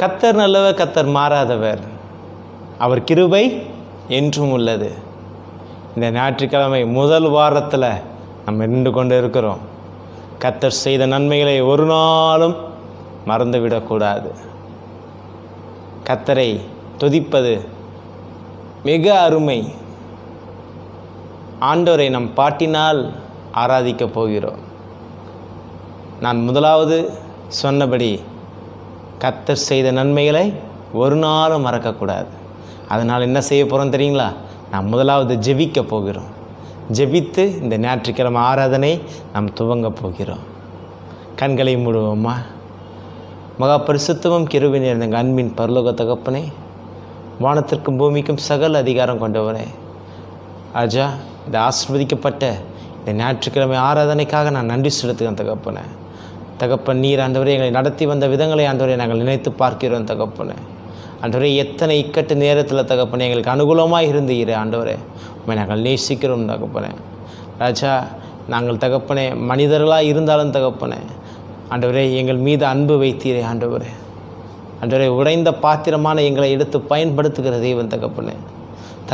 கர்த்தர் நல்லவர், கர்த்தர் மாறாதவர், அவர் கிருபை என்றும் உள்ளது. இந்த ஞாயிற்றுக்கிழமை முதல் வாரத்தில் நம்ம நின்று கொண்டு இருக்கிறோம். கர்த்தர் செய்த நன்மைகளை ஒரு நாளும் மறந்துவிடக்கூடாது. கர்த்தரை துதிப்பது மிக அருமை. ஆண்டவரை நம் பாட்டினால் ஆராதிக்கப் போகிறோம். நான் முதலாவது சொன்னபடி கர்த்தர் செய்த நன்மைகளை ஒரு நாளும் மறக்கக்கூடாது. அதனால் என்ன செய்ய போகிறோம் தெரியுங்களா? நாம் முதலாவது ஜெபிக்க போகிறோம். ஜெபித்து இந்த ஞாயிற்றுக்கிழமை ஆராதனை நாம் துவங்க போகிறோம். கண்களை மூடுவோமா? மகா பரிசுத்தமும் கிருபை நிறைந்த எங்கள் அன்பின் பரலோக தகப்பனே, வானத்திற்கும் பூமிக்கும் சகல அதிகாரம் கொண்டவனே, ராஜா, இந்த ஆசீர்வதிக்கப்பட்ட இந்த ஞாயிற்றுக்கிழமை ஆராதனைக்காக நான் நன்றி செலுத்துகிறேன் தகப்பனே. தகப்பன், நீர் ஆண்டவரே எங்களை நடத்தி வந்த விதங்களை ஆண்டவரை நாங்கள் நினைத்து பார்க்கிறோம் தகப்பனே. ஆண்டவரே, எத்தனை இக்கட்டு நேரத்தில் தகப்பனே எங்களுக்கு அனுகூலமாக இருந்தீரே ஆண்டவரே, உண்மை நாங்கள் நேசிக்கிறோம் தகப்பனே. ராஜா, நாங்கள் தகப்பனே மனிதர்களாக இருந்தாலும் தகப்பனே ஆண்டவரே எங்கள் மீது அன்பு வைத்தீரே ஆண்டவரே. ஆண்டவரே, உடைந்த பாத்திரமான எங்களை எடுத்து பயன்படுத்துகிற தெய்வன் தகப்பனே,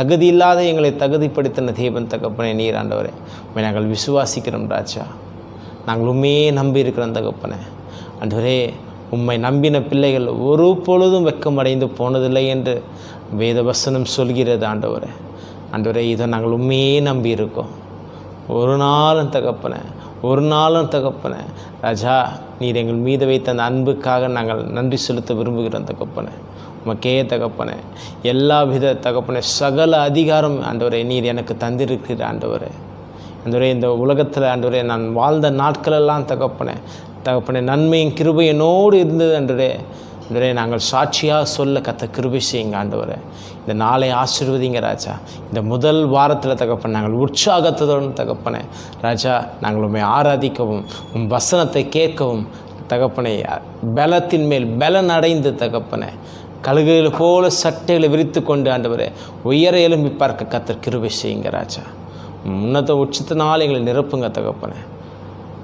தகுதி இல்லாத எங்களை தகுதிப்படுத்தின தெய்வன் தகப்பனே நீர் ஆண்டவரே, உண்மை நாங்கள் விசுவாசிக்கிறோம் ராஜா. நாங்கள் உண்மையே நம்பி இருக்கிறோம் தகப்பனே. ஆண்டவரே, உம்மை நம்பின பிள்ளைகள் ஒரு பொழுதும் வெட்கமடைந்து போனதில்லை என்று வேத வசனம் சொல்கிறது ஆண்டவரே. ஆண்டவரே, இதை நாங்கள் உண்மையே நம்பி இருக்கோம். ஒரு நாளும் தகப்பனே, ஒரு நாளும் தகப்பனே ராஜா, நீர் எங்கள் மீது வைத்த அந்த அன்புக்காக நாங்கள் நன்றி செலுத்த விரும்புகிறோம் தகப்பனே. உமக்கே தகப்பனே எல்லா வித தகப்பனே சகல அதிகாரம் ஆண்டவரே நீர் எனக்கு தந்திருக்கிற ஆண்டவரே. ஆண்டவரே, இந்த உலகத்தில் ஆண்டவரே நான் வாழ்ந்த நாட்களெல்லாம் தகப்பனே நன்மையும் கிருபை என்னோடு இருந்தது ஆண்டவரே. ஆண்டவரே, நாங்கள் சாட்சியாக சொல்ல கர்த்தர் கிருபை செய்யுங்க ஆண்டவரே. இந்த நாளை ஆசீர்வதிங்க ராஜா. இந்த முதல் வாரத்தில் தகப்பனே நாங்கள் உற்சாகத்துடன் தகப்பனே ராஜா நாங்கள் உண்மை ஆராதிக்கவும் உம் வசனத்தை கேட்கவும் தகப்பனே பலத்தின் மேல் பலன் அடைந்து தகப்பனே கழுகுகளை போல சட்டைகளை விரித்து கொண்டு ஆண்டவரே உயர எழும்பி பார்க்க கர்த்தர் கிருபை செய்யுங்க ராஜா. உன்னத உச்சத்தினால் எங்களை நிரப்புங்க தகப்பனே.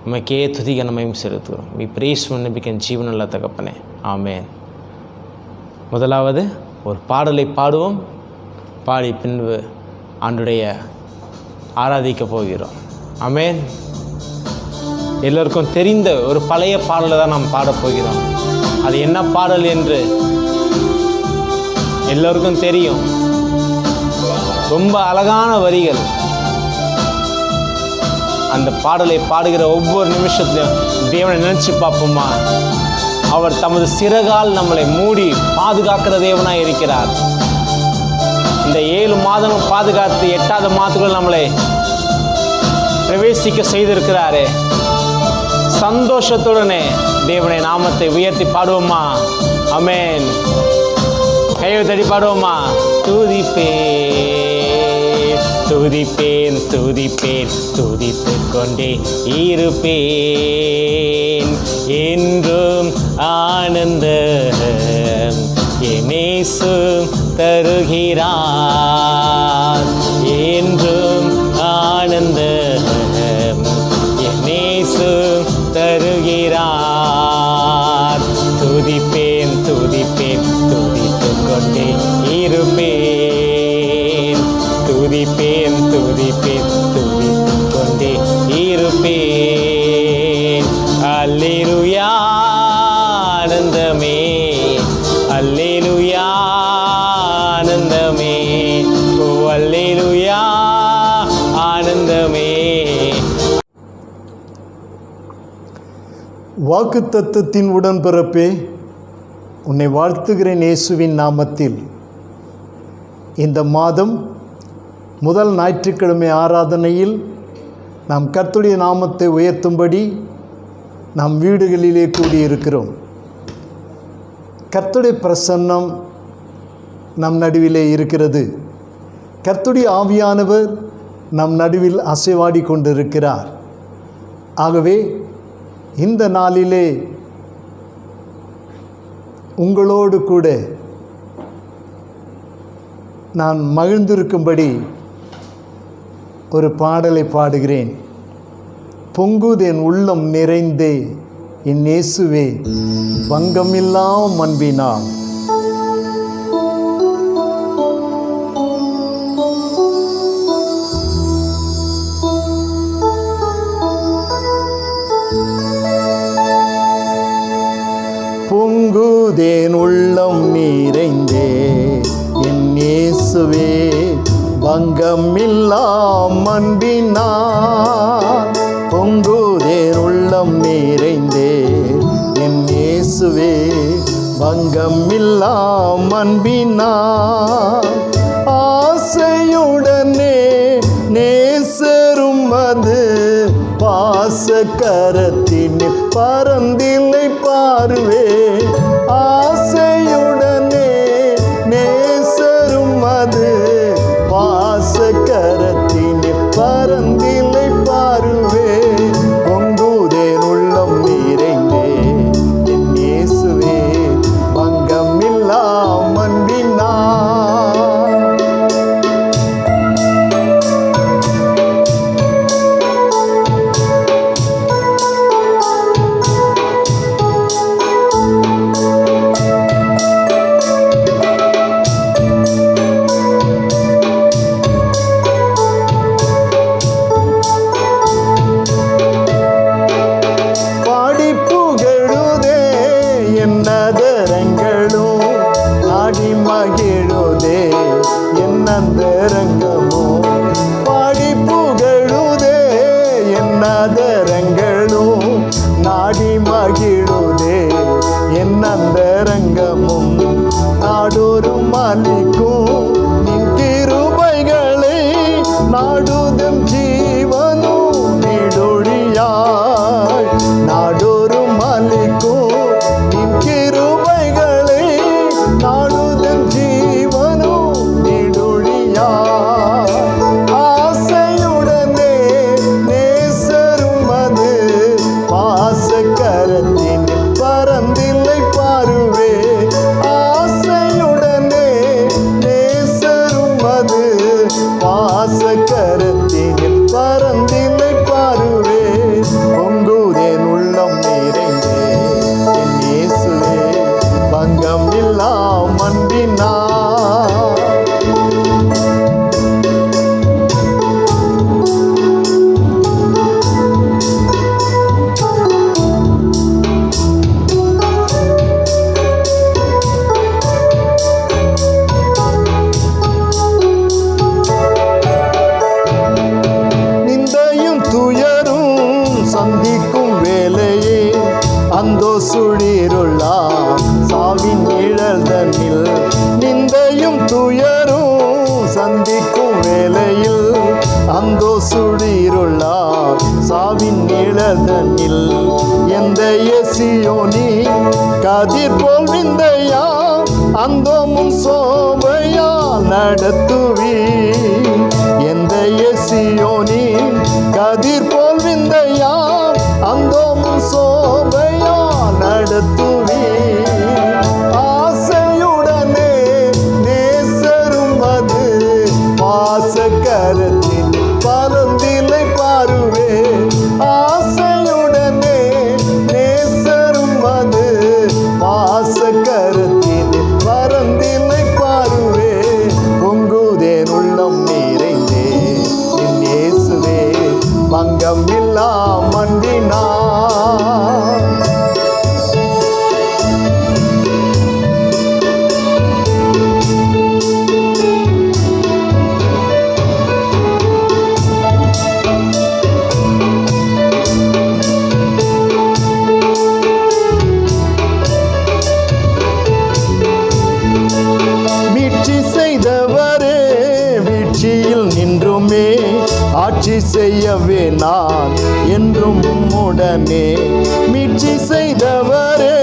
உமக்கே துதிகனமையும் செலுத்துகிறோம். We praise you நம்பிக்கை ஜீவனுள்ள தகப்பனே. ஆமேன். முதலாவது ஒரு பாடலை பாடுவோம். பாடி பின்பு ஆண்டுடைய ஆராதிக்க போகிறோம். ஆமேன். எல்லோருக்கும் தெரிந்த ஒரு பழைய பாடலை தான் நாம் பாடப்போகிறோம். அது என்ன பாடல் என்று எல்லோருக்கும் தெரியும். ரொம்ப அழகான வரிகள். அந்த பாடலை பாடுகிற ஒவ்வொரு நிமிஷத்திலும் தேவனை நினைச்சு பார்ப்போமா? அவர் தமது சிறகால் நம்மளை மூடி பாதுகாக்கிற தேவனாய் இருக்கிறார். இந்த 7 மாதமும் பாதுகாத்து 8வது மாதத்துக்குள் நம்மளை பிரவேசிக்க செய்திருக்கிறாரே. சந்தோஷத்துடனே தேவனை நாமத்தை உயர்த்தி பாடுவோமா? ஆமென். கையை தட்டி பாடுவோமா? துதிப்பேன் துதிப்பேன் துதித்து கொண்டே இருப்பேன் என்றும் ஆனந்தம் என் இயேசு தருகிறார். என்றும் ஆனந்தம் என் இயேசு தருகிறார். துதிப்பேன் துதிப்பேன் துதித்து கொண்டே இருப்பேன். துதிப்பேன் துதிப்பேன் துதித்து கொண்டே இருப்பேன். அல்லேலூயா ஆனந்தமே, அல்லேலூயா ஆனந்தமே, ஓ அல்லேலூயா ஆனந்தமே. வாக்குத்தத்தத்தின் உடன்பிறப்பே, உன்னை வாழ்த்துகிறேன் இயேசுவின் நாமத்தில். இந்த மாதம் முதல் ஞாயிற்றுக்கிழமை ஆராதனையில் நாம் கர்த்தருடைய நாமத்தை உயர்த்தும்படி நாம் வீடுகளிலே கூடியிருக்கிறோம். கர்த்தருடைய பிரசன்னம் நம் நடுவிலே இருக்கிறது. கர்த்தருடைய ஆவியானவர் நம் நடுவில் அசைவாடி கொண்டிருக்கிறார். ஆகவே இந்த நாளிலே உங்களோடு கூட நான் மகிழ்ந்திருக்கும்படி ஒரு பாடலை பாடுகிறேன். பொங்குதேன் உள்ளம் நிறைந்தே என் இயேசுவே பங்கமில்லாம் அன்பினால் பொங்குதேன் உள்ளம் நிறைந்தே என் இயேசுவே பங்கமில்லாம் அன்பினால் பொங்குதேன் உள்ளம் நிறைந்தே என் இயேசுவே பங்கமில்லாம் அன்பினால் ஆசையுடனே நேசரும் அது பாசக்கரத்தினில் பரந்தில்லை பார்வே ஆசையுடனே நேசரும் அது பாசக்கரத்தினில் பரந்தில்லை பார்வே பொங்குதேன் உள்ளம் நிறைந்தே என் இயேசுவே பங்கமில்லாம் அன்பினால் மகிழுதே என் அந்தரங்கமோ பாடி புகழுதே என் அதரங்களோ நாடி மகிழுதே என் அந்தரங்கமும் நாடோறும் அளிக்கும் நின் கிருபைகளை நாடுதம் ஜீவனும் நீடொழியாய் நாடோறும் அளிக்கும் நின் கிருபைகளை நாடுதம் ஜீவனும் நீடொழியாய் ஆசையுடனே நேசரும் அது பாசக்கரத்தின் பரந்தில்லை பாருவே ஆசையுடனே நேசரும் அது பாசக்கரத்தின் பரந்தில்லை பாருவே பொங்குதேன் உள்ளம் நிறைந்தே என் இயேசுவே பங்கம் இல்லாம் அன்பினால் சந்திக்கும் வேலையே அந்தோ சுழிருளா சாவின் நிழல் தன்னில் நிந்தையும் துயரும் சந்திக்கும் வேலையில் அந்தோ சுழிருளா சாவின் நிழல் தன்னில் எந்த எசியோனி கதிர் போல் விந்தையா அந்தோ முன் சோபையா நடத்துவி எந்த எசியோனி கதிர் போல் விந்தையா அந்தோம் சோபையா நடத்துவி ஆசையுடனே நேசரும் அது பாசக்கரத்தின் பரந்திலை பாருவே ஆசையுடனே நேசரும் அது பாசக்கரத்தின் பரந்திலை பாருவே பொங்குதேன் உள்ளம் நிறைந்தே என் இயேசுவே பங்கம் இல்லாம் அன்பினால் மீட்சி செய்தவரே வீழ்ச்சியில் நின்றுமே ஆட்சி செய்யவே நான் என்றும் உடனே மீட்சி செய்தவரே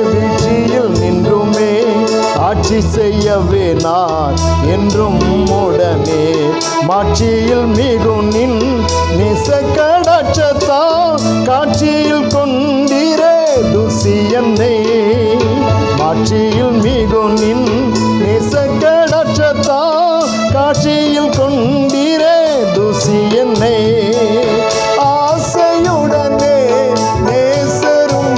வீழ்ச்சியில் நின்றுமே ஆட்சி செய்யவே நான் என்றும் உடனே மாட்சியில் மிகும் நின் நேசக்கடாட்சத்தால் காட்சியில் கொண்டிரே துசி என்னை மாட்சியில் மிகும் நின் நேசக்கடாட்சத்தால் காட்சியில் கொண்டிரே துசி என்னை ஆசையுடனே நேசரும்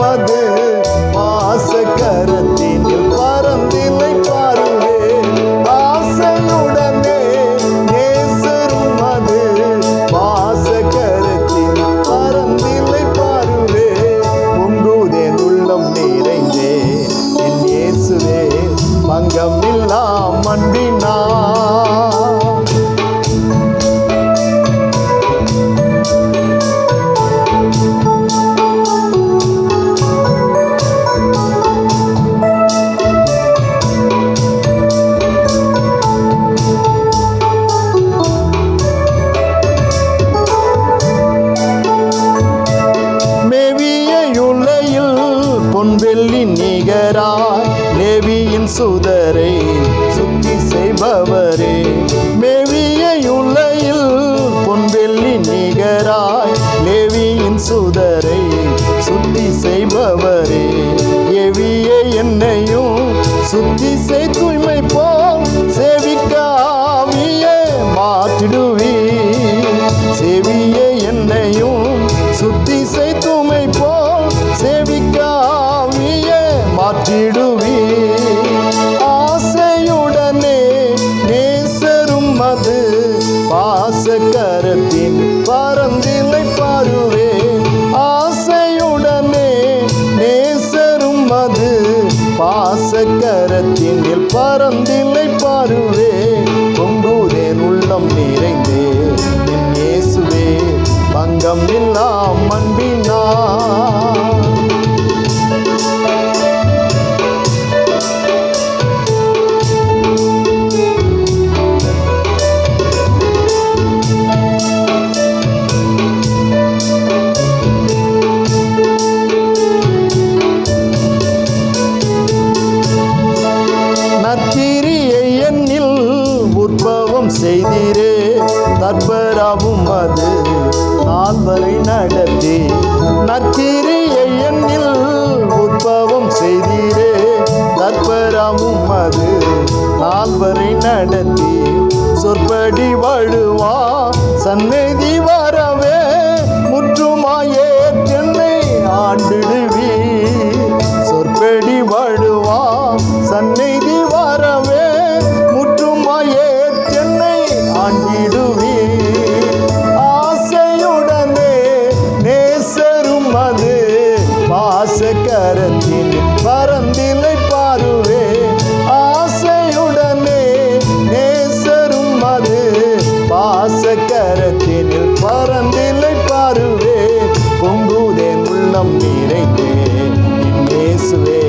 நிகராய் லேவியின் சுதரை சுத்தி செய்பவரே. மேவிய உலையில் பொன்வெள்ளி நிகராய் லேவியின் சுதரை சுத்தி செய்பவரே. எவிய என்னையும் சுத்தி செய் தூய்மை போல் சேவிக்க ஆவியே மாற்றிடுவி. சேவிய என்னையும் சுத்தி செய் தூய்மை போல் சேவிக்க ஆவியே மாற்றிடுவி. ஆசையுடனே நேசரும் அது பாசக்கரத்தின் பரந்திலை பாருவே. ஆசையுடனே நேசரும் அது பாசக்கரத்தின் பரந்திலை பாருவே. பொங்குதேன் உள்ளம் நிறைந்தே என் இயேசுவே பங்கம் இல்லா அன்பினா. நற்கிரியை என்னில் உற்பவம் செய்தீரே. தற்பராவும் அது நால்வரை நடத்தி. நற்கிரியை என்னில் உற்பவம் செய்தீரே. தற்பராவும் அது நால்வரை நடத்தி. சொற்படி வழுவா சந்நிதி வரவே முற்றுமாயே சென்னை ஆண்டிடுவி. சொற்படி வழுவா சந்நிதி வரவே முற்றுமாயே சென்னை ஆண்டிடுவி. ஆசையுடனே நேசரும் அது பாசக்கரத்தின் பரந்திலை பாருவே. ஆசையுடனே நேசரும் அது பாசக்கரத்தின் பரந்திலை பாருவே. பொங்குதேன் உள்ளம் நிறைந்தே என் இயேசுவே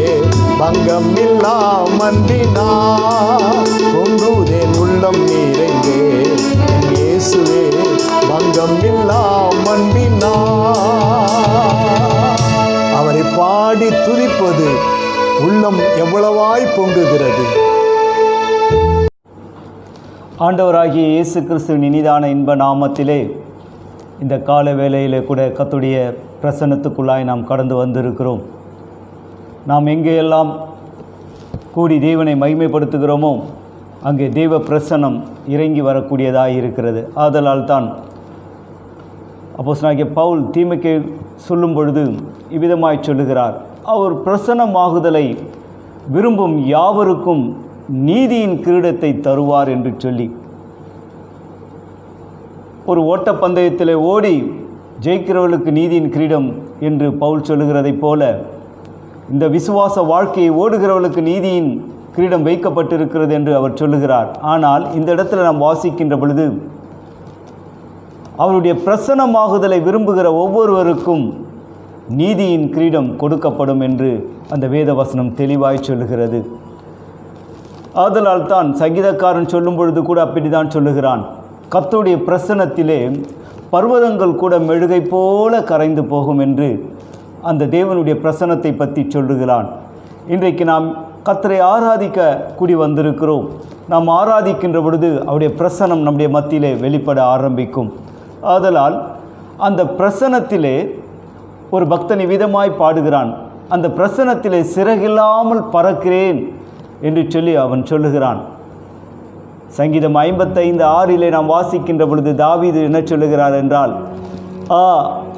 பங்கம் இல்லா அன்பினா. பொங்குதேன் உள்ளம் நிறைந்தே என் இயேசுவே பங்கம் இல்லா அன்பினா. அவரை பாடி துதிப்பது உள்ளம் எவ்வளவாய் பொங்குகிறது. ஆண்டவராகிய இயேசு கிறிஸ்துவின் இனிதான இன்ப நாமத்திலே இந்த கால வேளையிலே கூட கர்த்தருடைய பிரசன்னத்துக்குள்ளாய் நாம் கடந்து வந்திருக்கிறோம். நாம் எங்கேயெல்லாம் கூடி தேவனை மகிமைப்படுத்துகிறோமோ அங்கே தெய்வ பிரசன்னம் இறங்கி வரக்கூடியதாக இருக்கிறது. ஆதலால் தான் அப்போஸ்தலனாகிய பவுல் தீமைக்கு சொல்லும் பொழுது இவ்விதமாய் சொல்லுகிறார், அவர் பிரசன்னமாகுதலை விரும்பும் யாவருக்கும் நீதியின் கிரீடத்தை தருவார் என்று சொல்லி. ஒரு ஓட்டப்பந்தயத்தில் ஓடி ஜெயிக்கிறவர்களுக்கு நீதியின் கிரீடம் என்று பவுல் சொல்லுகிறதைப் போல இந்த விசுவாச வாழ்க்கையை ஓடுகிறவர்களுக்கு நீதியின் கிரீடம் வைக்கப்பட்டிருக்கிறது என்று அவர் சொல்லுகிறார். ஆனால் இந்த இடத்துல நாம் வாசிக்கின்ற பொழுது அவருடைய பிரசன்னமாகுதலை விரும்புகிற ஒவ்வொருவருக்கும் நீதியின் கிரீடம் கொடுக்கப்படும் என்று அந்த வேத வசனம் தெளிவாய் சொல்லுகிறது. ஆதலால் தான் சங்கீதக்காரன் சொல்லும் பொழுது கூட அப்படிதான் சொல்லுகிறான், கர்த்தருடைய பிரசன்னத்திலே பர்வதங்கள் கூட மெழுகை போல கரைந்து போகும் என்று அந்த தேவனுடைய பிரசன்னத்தை பற்றி சொல்லுகிறான். இன்றைக்கு நாம் கர்த்தரை ஆராதிக்க கூடி வந்திருக்கிறோம். நாம் ஆராதிக்கின்ற பொழுது அவருடைய பிரசன்னம் நம்முடைய மத்தியிலே வெளிப்பட ஆரம்பிக்கும். ஆதலால் அந்த பிரசன்னத்திலே ஒரு பக்தன் விதமாய் பாடுகிறான், அந்த பிரசன்னத்திலே சிறகில்லாமல் பறக்கிறேன் என்று சொல்லி அவன் சொல்லுகிறான். சங்கீதம் 55:6 நாம் வாசிக்கின்ற பொழுது தாவீது என்ன சொல்லுகிறார் என்றால்,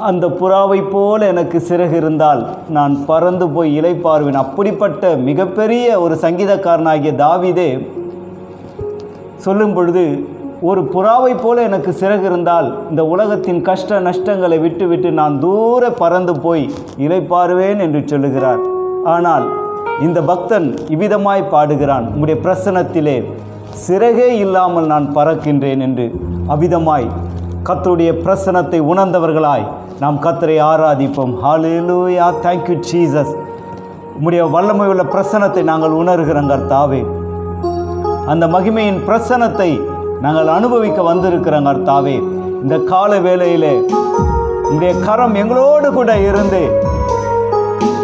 அந்த புறாவை போல எனக்கு சிறகு இருந்தால் நான் பறந்து போய் இளைப்பாறுவேன். அப்படிப்பட்ட மிகப்பெரிய ஒரு சங்கீதக்காரனாகிய தாவீதே சொல்லும் பொழுது, ஒரு புறாவை போல எனக்கு சிறகு இருந்தால் இந்த உலகத்தின் கஷ்ட நஷ்டங்களை விட்டு நான் தூர பறந்து போய் இளைப்பாறுவேன் என்று சொல்லுகிறார். ஆனால் இந்த பக்தன் இவ்விதமாய் பாடுகிறான், உம்முடைய பிரசன்னத்திலே சிறகே இல்லாமல் நான் பறக்கின்றேன் என்று. அவ்விதமாய் கர்த்தருடைய பிரசன்னத்தை உணர்ந்தவர்களாய் நாம் கர்த்தரை ஆராதிப்போம். ஹல்லேலூயா, தேங்க் யூ ஜீசஸ். உம்முடைய வல்லமை உள்ள பிரசன்னத்தை நாங்கள் உணர்கிறோம் கர்த்தாவே. அந்த மகிமையின் பிரசன்னத்தை நாங்கள் அனுபவிக்க வந்திருக்கிறோம் கர்த்தாவே. இந்த கால வேளையிலே உம்முடைய கரம் எங்களோடு கூட இருந்து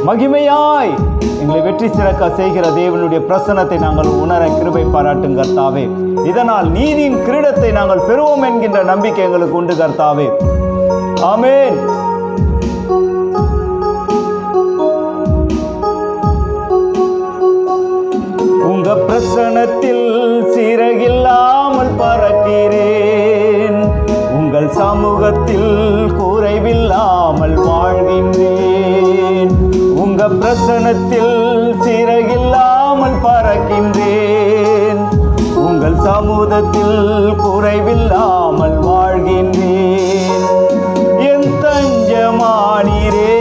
மகிமையாய் எங்களை வெற்றி சிறக்க செய்கிற தேவனுடைய பிரசன்னத்தை நாங்கள் உணர கிருபை பாராட்டும் கர்த்தாவே. இதனால் நீதியின் கிரீடத்தை நாங்கள் பெறுவோம் என்கின்ற நம்பிக்கை எங்களுக்கு உண்டு கர்த்தாவே. ஆமென். உங்க பிரசன்னத்தில் சிறகில்லாமல் பறக்கிறேன், உங்கள் சமூகத்தில் குறைவில்லாமல் வாழ்கின்றேன். உங்க பிரசன்னத்தில் சிறகில்லாமல் பறக்கின்றேன், உங்கள் சமூகத்தில் குறைவில்லாமல் வாழ்கின்றேன். என் தஞ்சமானீரே,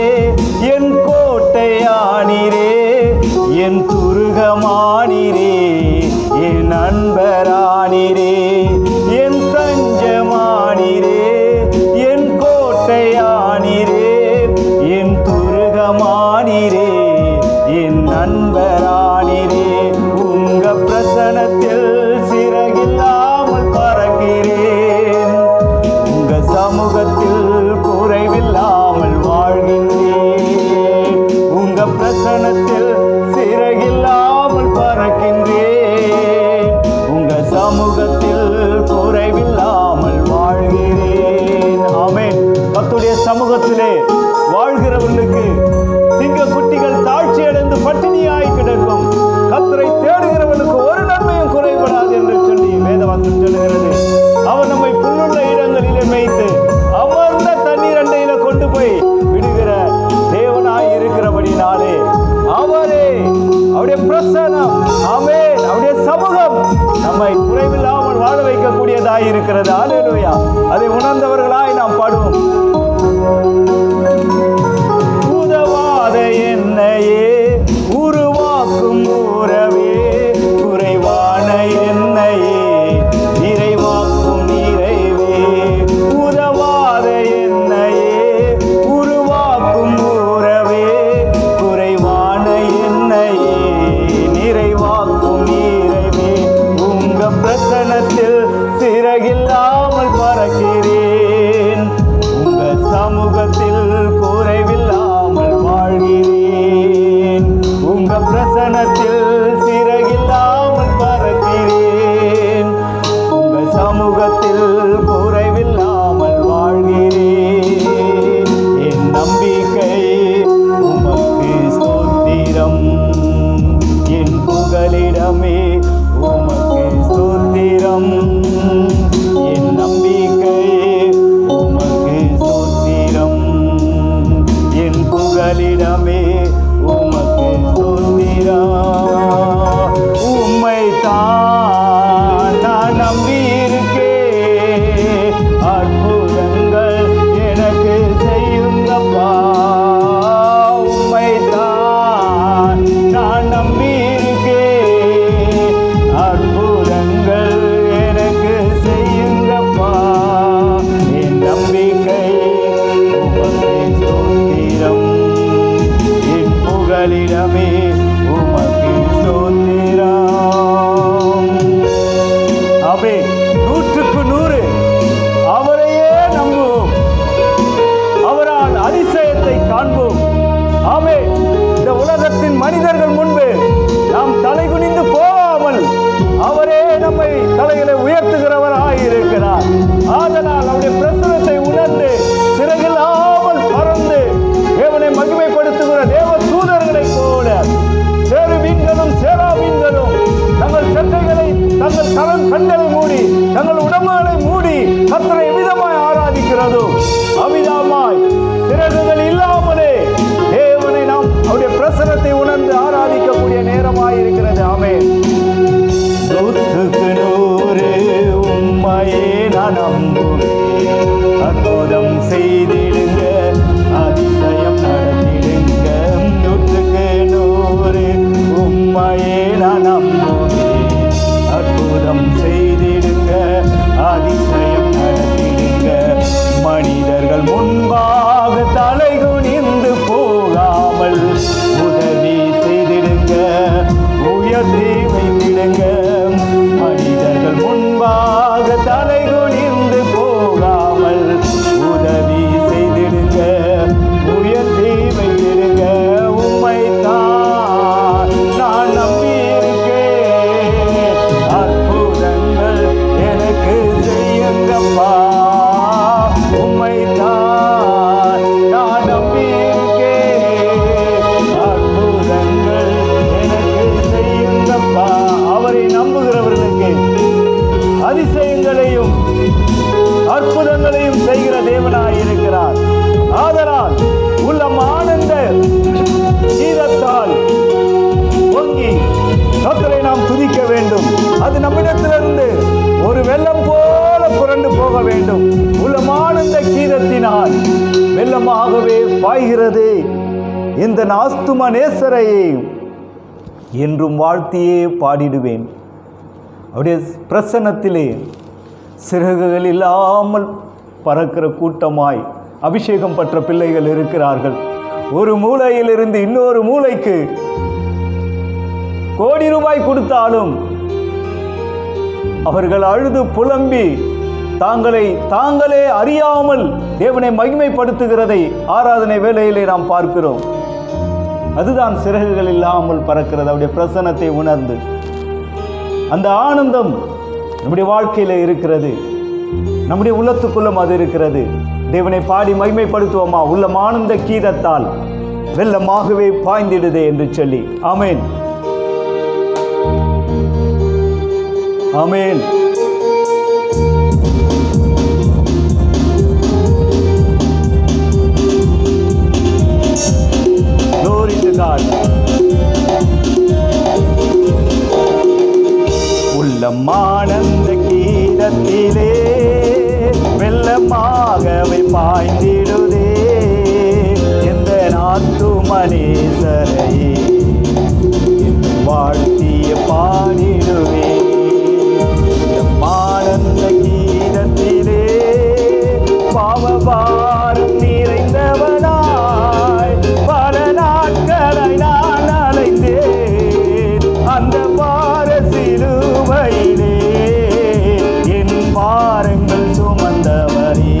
என் கோட்டையானீரே, என் துருகமானீரே, என் அன்பரானீரே. என் தஞ்சமானீரே, என் கோட்டையானீரே, என் துருகமானீரே, என் அன்பரானீரே. உங்க பிரசன்னத்தில் சிறகில்லாமல் பறக்கிறேன், உங்க சமூகத்தில் குறைவில்லாமல் வாழ்கின்றேன். உங்க பிரசன்னத்தில் சிறகில்லாமல் பறக்கின்றேன், உங்க சமூகத்தில் குறைவில்லாமல் வாழ்கிறேன். ஆமென். கர்த்தருடைய சமூகத்திலே வாழ்கிறவர்களுக்கு சிங்க குட்டிகள் தாழ்ச்சி அடைந்து பட்டினியாய் கிடக்கும், கர்த்தரை தேடுகிறவர்களுக்கு ஒரு நன்மையும் குறைபடாது என்று சொல்லி வேதவாசம் சொல்லுகிறது. அவர் நம்மை புல்லுள்ள இடங்களிலே மேய்த்து அமர்ந்த தண்ணீர் அண்டையில கொண்டு போய் விடுகிற தேவனாய் இருக்கிறபடினாலே அவரே, அவருடைய பிரசன்னம், ஆமென், அவருடைய சமூகம் நம்மை குறைவில்லாமல் வாழ வைக்கக்கூடியதாய் இருக்கிறது. அல்லேலூயா. அதை உணர்ந்தவர்களாய் நாம் பாடுவோம். உதவாத என்னையே உருவாக்கும் உறவே, குறைவான என்னையே நிறைவாக்கும் நிறைவே. உதவாத என்னையே உருவாக்கும் உறவே, குறைவான என்னையே நிறைவாக்கும் நிறைவே. உங்க பிரசன்னத்தில் சிறகில்லாமல் பறக்கிறேன், உங்க சமூகத்தில் குறைவில்லாமல் வாழ்கிறேன். உங்க பிரசன்னத்தில் சிறகில்லாமல் பறக்கிறேன், உங்க சமூகத்தில் குறைவில்லாமல் வாழ்கிறேன். என் நம்பிக்கை உமக்கு ஸ்தோத்திரம், என் புகலிடமே உமக்கு ஸ்தோத்திரம். என் நம்பிக்கை உமக்கு ஸ்தோத்திரம், என் புகலிடமே உமக்கு ஸ்தோத்திரம். உம்மைத்தான் நான் நம்பியிருக்கேன், அற்புதங்கள் எனக்கு செய்யுங்கப்பா. உம்மைத்தான் நான் நம்பியிருக்கேன், அற்புதங்கள் எனக்கு செய்யுங்கப்பா. என் நம்பிக்கை உமக்கு ஸ்தோத்திரம், என் புகலிடமே உமக்கு ஸ்தோத்திரம். ஆமென். 100க்கு 100 அவரையே நம்புவோம், அவரால் அதிசயத்தை காண்போம். ஆமென். இந்த உலகத்தின் மனிதர்கள் முன்பு நாம் தலை குனிந்து போகாமல் அவரே நம்மை தலைகளை உயர்த்துகிறவராய் இருக்கிறார். ஆதலால் அவருடைய பிரசன்னத்தை உணர்ந்து சிறகில்லாமல் பறந்து தேவனை மகிமைப்படுத்துகிற தேவ தூதர்களைப் போல சேருவீன்களும் சேராவீன்களும் தங்கள் சட்டைகளை, தங்கள் கண்களை மூடி, தங்கள் உடம்புகளை மூடி கர்த்தரை எவ்விதமாய் ஆராதிக்கிறதோ அவ்விதமாய் சிறகுகள் இல்லாமலே தேவனை நாம் அவருடைய பிரசன்னத்தை உணர்ந்து ஆராதிக்கக்கூடிய நேரமாய் இருக்கிறது. ஆமென். 100க்கு 100 உம்மையே நான் நம்புவேன், அற்புதம் செய்திடுங்க, அதிசயம் நடத்திடுங்க. 100க்கு 100 உம்மையே நான் நம்புவேன், அற்புதம் செய்திடுங்க, அதிசயம் நடத்திடுங்க. மனிதர்கள் முன்பாக தலை குனிந்து போகாமல் உதவி செய்திடுங்க, உயர்த்தி வைத்திடுங்க. மனிதர்கள் முன்பாக தலை குனிந்து போகாமல் உதவி செய்திடுங்க, உயர்த்தி வைத்திடுங்க. எந்த ஆத்தும நேசரையே என்றும் வாழ்த்தியே பாடிடுவேன். அவருடைய பிரசன்னத்திலே சிறகுகள் இல்லாமல் பறக்கிற கூட்டமாய் அபிஷேகம் பெற்ற பிள்ளைகள் இருக்கிறார்கள். ஒரு மூலையிலிருந்து இன்னொரு மூலைக்கு கோடி ரூபாய் கொடுத்தாலும் அவர்கள் அழுது புலம்பி தாங்களே அறியாமல் தேவனை மகிமைப்படுத்துகிறதை ஆராதனை வேளையிலே நாம் பார்க்கிறோம். அதுதான் சிறகுகள் இல்லாமல் பறக்கிறது. அவருடைய பிரசன்னத்தை உணர்ந்து அந்த ஆனந்தம் நம்முடைய வாழ்க்கையில் இருக்கிறது. நம்முடைய உள்ளத்துக்குள்ளும் அது இருக்கிறது. தேவனை பாடி மகிமைப்படுத்துவோமா? உள்ளம் ஆனந்த கீதத்தால் வெள்ளமாகவே பாய்ந்திடுதே என்று சொல்லி. ஆமேன், ஆமேன். Glory to God. உள்ளம் ஆனந்த கீதத்திலே வெள்ளமாகவே பாய்ந்திடுதே எந்த ஆத்துமனேசரையே வாழ்த்திய பாடிடுவே. ஆனந்த கீதத்திலே பாவபாரம் நிறைந்தவனாய் பல நாட்களாய் நான் அலைந்தேன். அந்த பார சிலுவையிலே என் பாரங்கள் சுமந்தவரே.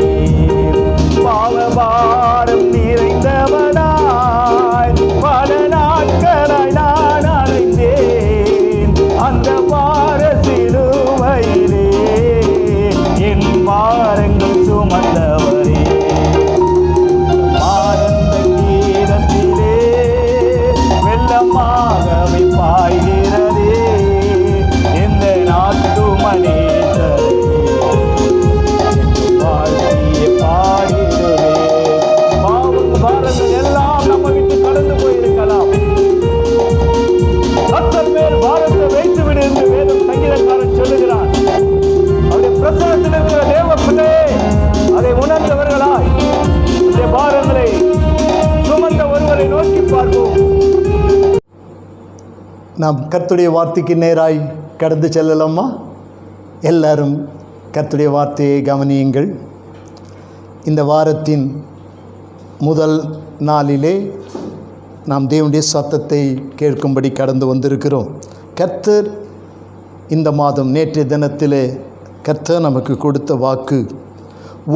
பாவபாரம் நிறைந்தவனாய் பல நாட்களாய் நான் அலைந்தேன். அந்த பார சிலுவையிலே என் பாரங்கள் சுமந்தவரே. ஆனந்த கீதத்திலே வெள்ளமாகவே பாய்கிறதே எந்த ஆத்துமனேசரையே வாழ்த்திய பாடிடுவே. பாரங்கள் எல்லாம் நம்ம விட்டு கடந்து போயிருக்கலாம். 10 பேர் பாரத்தை வைத்து விடு என்று வேதம் சங்கீதக்காரன் சொல்லுகிறான். அவருடைய பிரசன்னத்தில் இருக்கிற தேவ பிள்ளையே அதை உணர்ந்தவர்களாய் இந்த பாரங்களை சுமந்த ஒருவரை நோக்கி பார்ப்போம். நாம் கர்த்தருடைய வார்த்தைக்கு நேராய் கடந்து செல்லலாமா? எல்லாரும் கர்த்தருடைய வார்த்தையை கவனியுங்கள். இந்த வாரத்தின் முதல் நாளிலே நாம் தேவனுடைய சத்தத்தை கேட்கும்படி கடந்து வந்திருக்கிறோம். கர்த்தர் இந்த மாதம் நேற்றைய தினத்திலே கர்த்தர் நமக்கு கொடுத்த வாக்கு,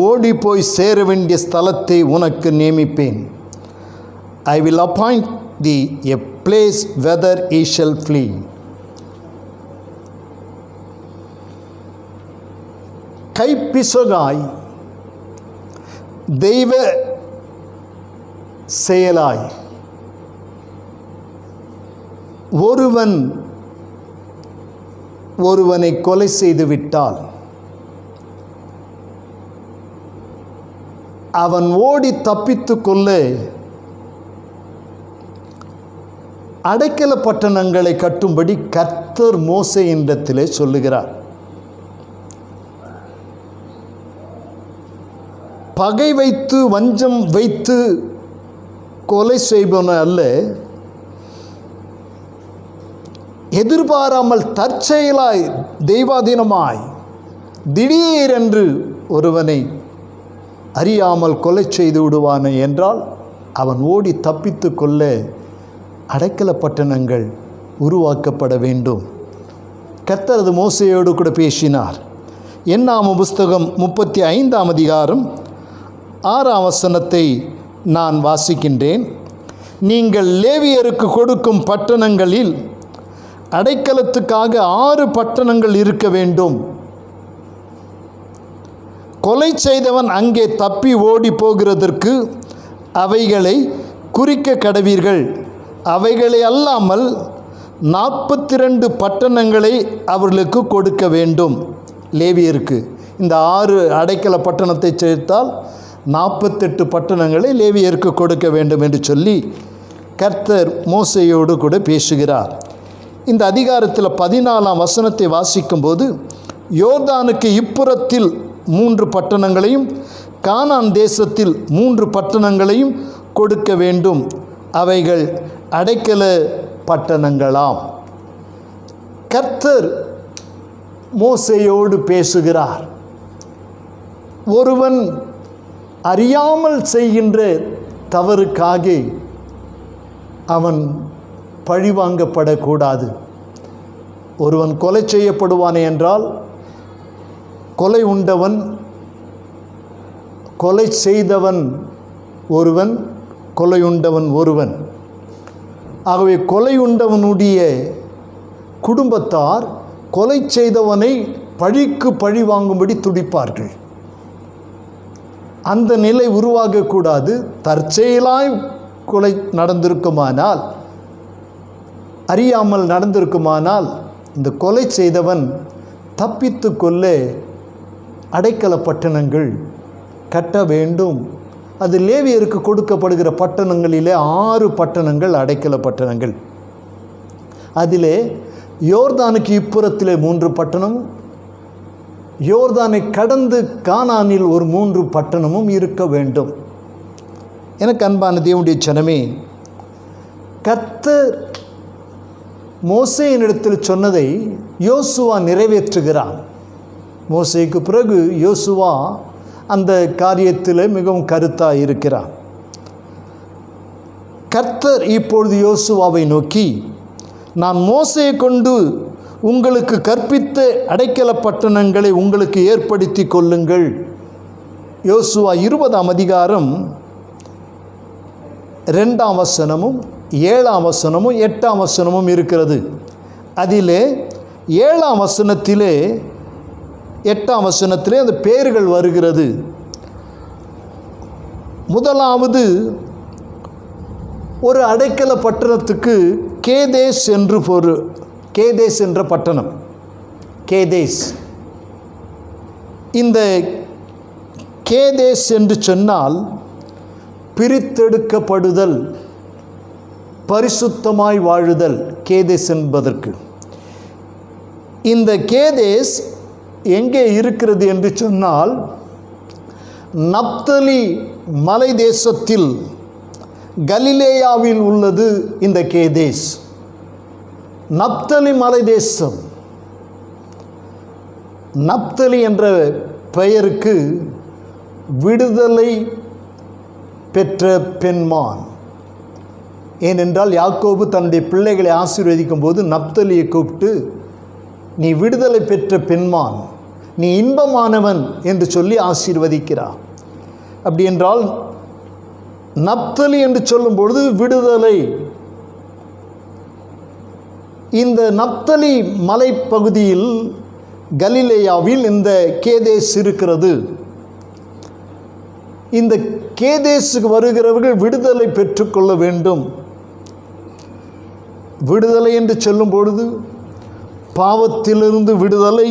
ஓடி போய் சேர வேண்டிய ஸ்தலத்தை உனக்கு நியமிப்பேன். I will appoint thee a place whither he shall flee. கைப்பிசகாய் தெய்வ செயலாய் ஒருவனை கொலை செய்து விட்டால் அவன் ஓடி தப்பித்து கொள்ள அடைக்கல பட்டணங்களை கட்டும்படி கர்த்தர் மோசேயினிடத்திலே சொல்லுகிறார். பகை வைத்து வஞ்சம் வைத்து கொலை செய்பவன் அல்ல, எதிர்பாராமல் தற்செயலாய் தெய்வாதீனமாய் திடீரென்று ஒருவனை அறியாமல் கொலை செய்து விடுவானே என்றால் அவன் ஓடி தப்பித்து கொள்ள அடைக்கல பட்டணங்கள் உருவாக்கப்பட வேண்டும். கர்த்தர் அது மோசேயோடு கூட பேசினார். என்னாகமம் புஸ்தகம் 35ஆம் அதிகாரம் 6ஆம் வசனத்தை நான் வாசிக்கின்றேன். நீங்கள் லேவியருக்கு கொடுக்கும் பட்டணங்களில் அடைக்கலத்துக்காக 6 பட்டணங்கள் இருக்க வேண்டும். கொலை செய்தவன் அங்கே தப்பி ஓடி போகிறதற்கு அவைகளை குறிக்க கடவீர்கள். அவைகளை அல்லாமல் 42 பட்டணங்களை அவர்களுக்கு கொடுக்க வேண்டும். லேவியருக்கு இந்த 6 அடைக்கல பட்டணத்தை சேர்த்தால் 48 பட்டணங்களை லேவியருக்கு கொடுக்க வேண்டும் என்று சொல்லி கர்த்தர் மோசேயோடு கூட பேசுகிறார். இந்த அதிகாரத்தில் 14ஆம் வசனத்தை வாசிக்கும்போது, யோர்தானுக்கு இப்புறத்தில் 3 பட்டணங்களையும் கானான் தேசத்தில் 3 பட்டணங்களையும் கொடுக்க வேண்டும். அவைகள் அடைக்கல பட்டணங்களாம். கர்த்தர் மோசேயோடு பேசுகிறார். ஒருவன் அறியாமல் செய்கின்ற தவறுக்காக அவன் பழிவாங்கப்படக்கூடாது. ஒருவன் கொலை செய்யப்படுவானே என்றால் கொலை உண்டவன், கொலை செய்தவன் ஒருவன், கொலையுண்டவன் ஒருவன். ஆகவே கொலையுண்டவனுடைய குடும்பத்தார் கொலை செய்தவனை பழிக்கு பழி வாங்கும்படி துடிப்பார்கள். அந்த நிலை உருவாகக்கூடாது. தற்செயலாய் கொலை நடந்திருக்குமானால், அறியாமல் நடந்திருக்குமானால், இந்த கொலை செய்தவன் தப்பித்து கொள்ள அடைக்கல பட்டணங்கள் கட்ட வேண்டும். அது லேவியருக்கு கொடுக்கப்படுகிற பட்டணங்களிலே 6 பட்டணங்கள் அடைக்கல பட்டணங்கள். அதிலே யோர்தானுக்கு இப்புறத்திலே 3 பட்டணம், யோர்தானை கடந்து கானானில் ஒரு 3 பட்டணமும் இருக்க வேண்டும். எனக்கு அன்பான தேவனுடைய ஜனமே, கர்த்தர் மோசேயினிடத்தில் சொன்னதை யோசுவா நிறைவேற்றுகிறான். மோசேக்கு பிறகு யோசுவா அந்த காரியத்தில் மிகவும் கருத்தாக இருக்கிறான். கர்த்தர் இப்பொழுது யோசுவாவை நோக்கி, நான் மோசேயை கொண்டு உங்களுக்கு கற்பித்த அடைக்கல பட்டணங்களை உங்களுக்கு ஏற்படுத்தி கொள்ளுங்கள். யோசுவா 20ஆம் அதிகாரம் 2ஆம் வசனமும் 7ஆம் வசனமும் 8ஆம் வசனமும் இருக்கிறது. அதிலே 7ஆம் வசனத்திலே 8ஆம் வசனத்திலே அந்த பெயர்கள் வருகிறது. முதலாவது ஒரு அடைக்கல பட்டணத்துக்கு கேதேஸ் என்று பொருள். கேதேஸ் என்ற பட்டணம், கேதேஸ். இந்த கேதேஸ் என்று சொன்னால் பிரித்தெடுக்கப்படுதல், பரிசுத்தமாய் வாழுதல். கேதேஸ் என்பதற்கு இந்த கேதேஸ் எங்கே இருக்கிறது என்று சொன்னால், நப்தலி மலை தேசத்தில் கலிலேயாவில் உள்ளது இந்த கேதேஸ். நப்தலி மலை தேசம். நப்தலி என்ற பெயருக்கு விடுதலை பெற்ற பெண்மான். ஏனென்றால் யாக்கோபு தன்னுடைய பிள்ளைகளை ஆசீர்வதிக்கும் போது நப்தலியை கூப்பிட்டு, நீ விடுதலை பெற்ற பெண்மான், நீ இன்பமானவன் என்று சொல்லி ஆசீர்வதிக்கிறார். அப்படி என்றால் நப்தலி என்று சொல்லும் பொழுது விடுதலை. இந்த நப்தலி மலைப்பகுதியில் கலிலேயாவில் இந்த கேதேஸ் இருக்கிறது. இந்த கேதேஸுக்கு வருகிறவர்கள் விடுதலை பெற்றுக்கொள்ள வேண்டும். விடுதலை என்று சொல்லும் பொழுது பாவத்திலிருந்து விடுதலை,